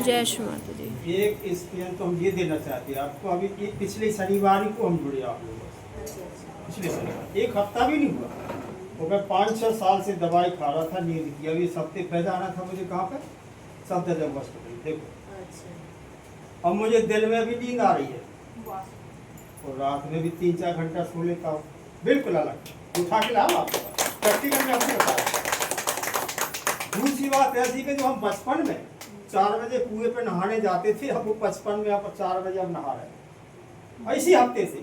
जय श्री माता दी। एक स्पेन तो हम ये देना चाहते हैं आपको। अभी पिछले शनिवार को हम जुड़े आप लोगों से। पिछले शनिवार 1 हफ्ता भी नहीं हुआ, तो मैं 5-6 साल से दवाई खा रहा था, नींद की। अभी 1 हफ्ते पहले आना था मुझे। कहाँ पे? सफदरजंग हॉस्पिटल। देखो अब मुझे दिन में भी नींद आ रही है और रात में भी 3-4 घंटा सो लेता हूँ। बिल्कुल अलग उठा के लाओ आपको प्रैक्टिकल में आपको बता। दूसरी बात ऐसी कि जो हम बचपन में 4 बजे कुएं पे नहाने जाते थे, अब वो 55 में आप 4 बजे अब नहा रहे हैं। इसी हफ्ते से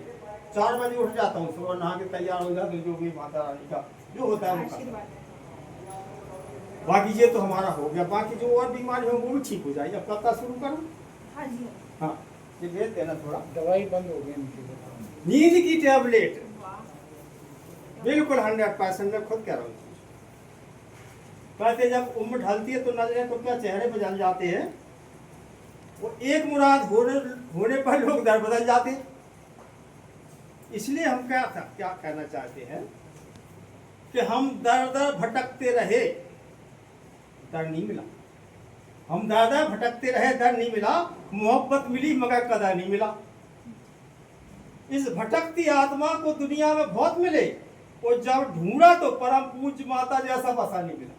4 बजे उठ जाता हूँ, सुबह नहा के तैयार हो जाता हूँ, जो भी माता रानी का जो होता है वो करता है। बाकी ये तो हमारा हो गया, बाकी जो और बीमारी हो वो भी ठीक हो जाएगी। अब कब तक शुरू करूँ? हाँ ये भेज देना थोड़ा। दवाई बंद हो गई नींद की टैबलेट बिल्कुल 100% मैं खुद कह रहा हूँ। कहते जब उम्र ढलती है तो नजरें तो क्या चेहरे पर जल जाते हैं, वो एक मुराद होने पर लोग दर बदल जाते हैं। इसलिए हम क्या कहना चाहते हैं कि हम दर दर भटकते रहे, दर नहीं मिला। हम दर दर भटकते रहे, दर नहीं मिला। मोहब्बत मिली मगर कदर नहीं मिला। इस भटकती आत्मा को दुनिया में बहुत मिले, और जब ढूंढा तो परम पूज्य माता जैसा बसा नहीं मिला।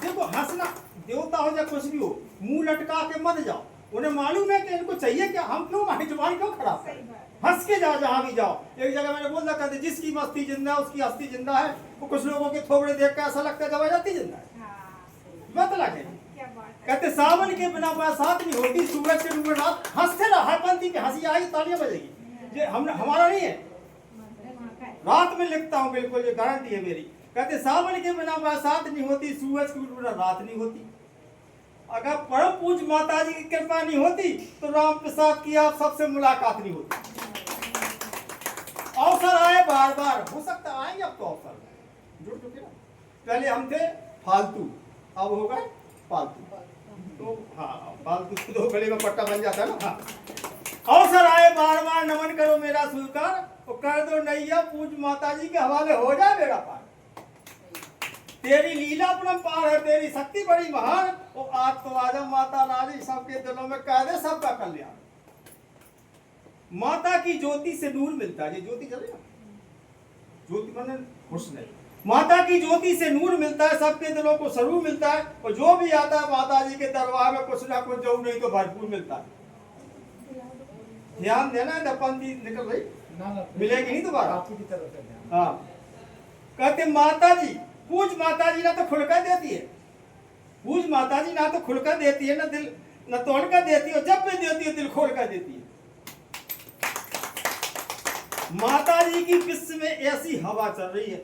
देखो हंसना, देवता हो या कुछ भी हो, मुंह लटका के मत जाओ। उन्हें मालूम है कि इनको चाहिए क्या, हम क्यों हमारी जुबान क्यों खराब करें। हंस के जाओ जहां भी जाओो। एक जगह मैंने बोल रखा था, जिसकी मस्ती जिंदा है उसकी हस्ती जिंदा है। वो कुछ लोगों के थोबड़े देख कर ऐसा लगता है दवाई जाती जिंदा है। मत लगे। कहते सावन के बिना बरसात नहीं होती, सूरज के डूबे रात। हंसते रहो, हर पंथी की हंसी आएगी, तालियां बजेगी। ये हमारा नहीं है, रात में लिखता हूँ, बिल्कुल ये गारंटी है मेरी। कहते सावन के बिना बरसात नहीं होती, सूरज के बिना रात नहीं होती। अगर परम पूज्य माता जी की कृपा नहीं होती तो राम प्रसाद की आप सबसे मुलाकात नहीं होती। अवसर आए बार बार, हो सकता आएंगे अब तो अवसर जुड़ चुके ना। पहले हम थे फालतू, अब हो गए पालतू। तो हाँ, फालतू तो गले में पट्टा बन जाता है ना। हाँ, अवसर आए बार बार, नमन करो मेरा स्वीकार, और कर दो नैया पूज्य माता जी के हवाले, हो जाए मेरा पार। तेरी लीला परंपार है, तेरी शक्ति बड़ी महान, और आज तो आजा माता रानी सबके दिलों में कह दे सबका कल्याण। माता की ज्योति से नूर मिलता है। ये ज्योति चलेगा, ज्योति माने रोशनी। माता की ज्योति से नूर मिलता है, सबके दिलों को सरूर मिलता है, और जो भी आता है माता जी के दरबार में कुछ ना कुछ जो नहीं तो भरपूर मिलता है। ध्यान देना है, दपंदी निकल रही मिलेगी नहीं दोबारा आपकी तरफ से। हाँ, कहते माता जी, पूज माता जी ना तो खुलकर देती है। पूज माता जी ना तो खुलकर देती है, ना दिल न तोड़कर देती है, जब भी देती है दिल खोलकर देती है। माता जी की विश्व में ऐसी हवा चल रही है,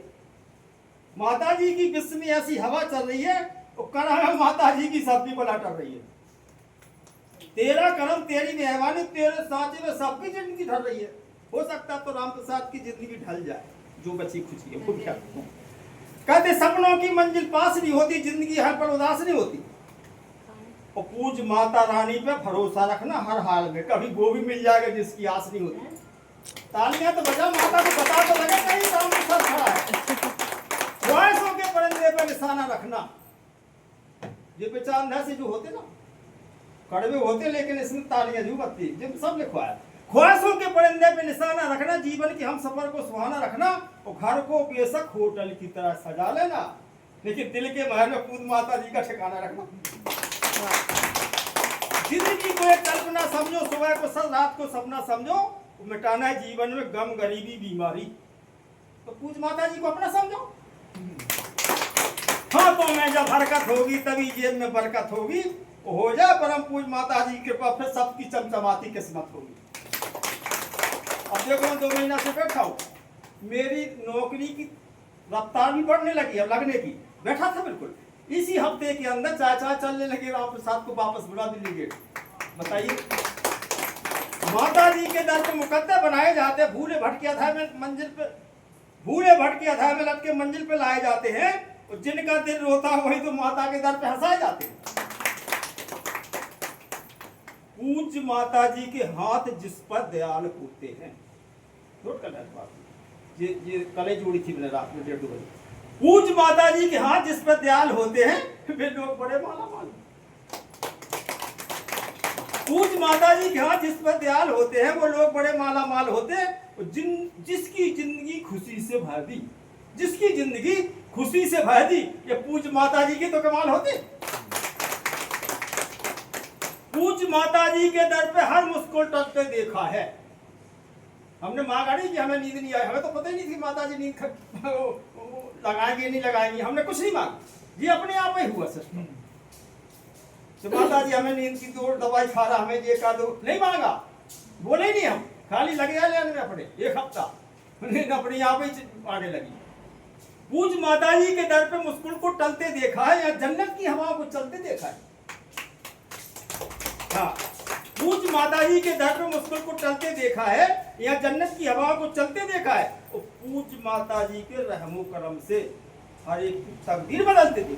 माता जी की विश्व में ऐसी हवा चल रही है, और करम माता जी की सबकी बला टल रही है। तेरा करम, तेरी मेहरबानी, तेरे सांचे में सबकी जिंदगी ढल रही है। हो सकता तो राम प्रसाद की जिंदगी ढल जाए, जो बची खुशी है वो क्या। कहते सपनों की मंजिल पास नहीं होती, जिंदगी हर पल उदास नहीं होती, और पूज माता रानी पे भरोसा रखना हर हाल में, कभी वो भी मिल जाएगा जिसकी आस नहीं होती। तालियां तो बजा, माता को पता तो लगे कहीं राम प्रसाद खड़ा है। ख्वाहिशों के परिंदे पे निशाना रखना। ये पहचान से जो होते ना, कड़वे होते लेकिन इसमें तालियां जू बत्ती जब सब लिखवा है। ख्वाहिशों के परिंदे पे निशाना रखना, जीवन के हम सफर को सुहाना रखना, और घर को बेशक होटल की तरह सजा लेना, लेकिन दिल के महल में पूज माता जी का ठिकाना रखना। जिंदगी को एक कल्पना समझो, सुबह को सच, रात को सपना समझो, मिटाना है जीवन में गम, गरीबी, बीमारी, तो पूज माता जी को अपना समझो। हाँ, तो मैं जब हरकत होगी तभी जेब में बरकत होगी, हो जाए परम पूज माता जी की कृपा, फिर सबकी चमचमाती किस्मत होगी। अब देखो मैं 2 महीना से बैठा हूँ, मेरी नौकरी की रफ्तार भी बढ़ने लगी है, लगने की। बैठा था बिल्कुल, इसी हफ्ते के अंदर चाय चलने लगे, राम प्रसाद को वापस बुला भी लीजिए। बताइए, माता जी के दर पे मुकद्दर बनाए जाते, भूले भटके अध्याय में मंजिल पे, भूले भटके अध्याय में लटके मंजिल पे लाए जाते हैं, और जिनका दिल रोता है वही तो माता के दर पे हंसाए जाते हैं। पूज्य माता जी के हाथ जिस पर दयाल होते हैं। नोट करना इस बात, ये कले जोड़ी थी मैंने रात में 1:30 बजे। पूज माता जी के हाथ जिस पर दयाल होते हैं वे लोग बड़े माला माल। पूज माता जी के हाथ जिस पर दयाल होते हैं वो लोग बड़े माला माल होते हैं। जिसकी जिंदगी खुशी से भर दी, जिसकी जिंदगी खुशी से भर दी, ये पूज माता जी की तो कमाल होते। पूज माता जी के दर पे हर मुस्कुल टलते देखा है। हमने मांगा नहीं कि हमें नींद नहीं आई, हमें तो पता ही नहीं थी माता जी नींद लगाएंगे नहीं लगाएंगे, हमने कुछ नहीं मांगा, ये अपने आप ही हुआ सिस्टम। तो माता जी हमें नींद की दो दवाई खा रहा, हमें ये कर दो, नहीं मांगा, बोले ही नहीं, हम खाली लगे लेने में अपने एक हफ्ता नींद अपने आप ही आने लगी। पूज माता जी के दर पे मुस्कुल को टलते देखा है या जन्नत की हवा को चलते देखा है। हाँ, पूज माता जी के दर पे मुस्कुल को टलते देखा है या जन्नत की हवा को चलते देखा है। और पूज माता जी के रहमो करम से हर एक की तकदीर बदलते थे।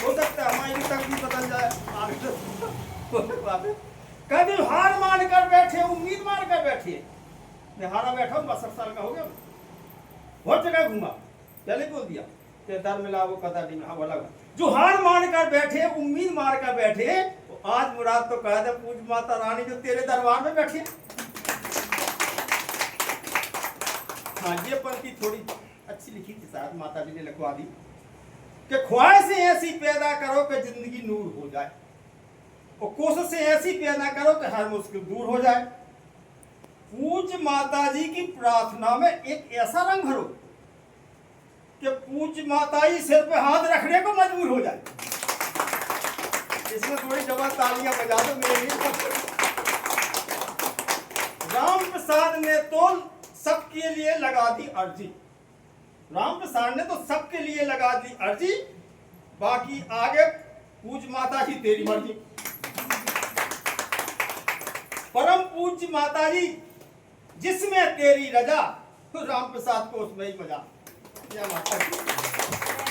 हो सकता है हमारी तकदीर बदल जाए। कभी हार मान कर बैठे, उम्मीद मान कर बैठे। मैं हारा बैठा हूँ, 62 साल का हो गया, बहुत जगह घूमा, पहले बोल दिया कि दर मिला वो कदर नहीं मिला, बोला जो हार मान कर बैठे, उम्मीद मार कर बैठे, आज मुराद तो कहा था पूज माता रानी जो तेरे दरबार में बैठी। हाँ, ये पंक्ति थोड़ी अच्छी लिखी थी शायद, माता जी ने लिखवा दी कि ख्वाहिशें ऐसी पैदा करो कि जिंदगी नूर हो जाए, और कोशिशें ऐसी पैदा करो कि हर मुश्किल दूर हो जाए। पूज माता जी की प्रार्थना में एक ऐसा रंग भरो कि पूज माता जी सिर पे हाथ रखने को मजबूर हो जाए। इसमें थोड़ी जवाब तालियां बजा दो मेरे लिए। राम प्रसाद ने तो सबके लिए लगा दी अर्जी, राम प्रसाद ने तो सबके लिए लगा दी अर्जी, बाकी आगे पूज माता जी तेरी मर्जी। परम पूज्य माता जी जिसमें तेरी रजा, तो राम प्रसाद को उसमें ही मजा। जय माता जी।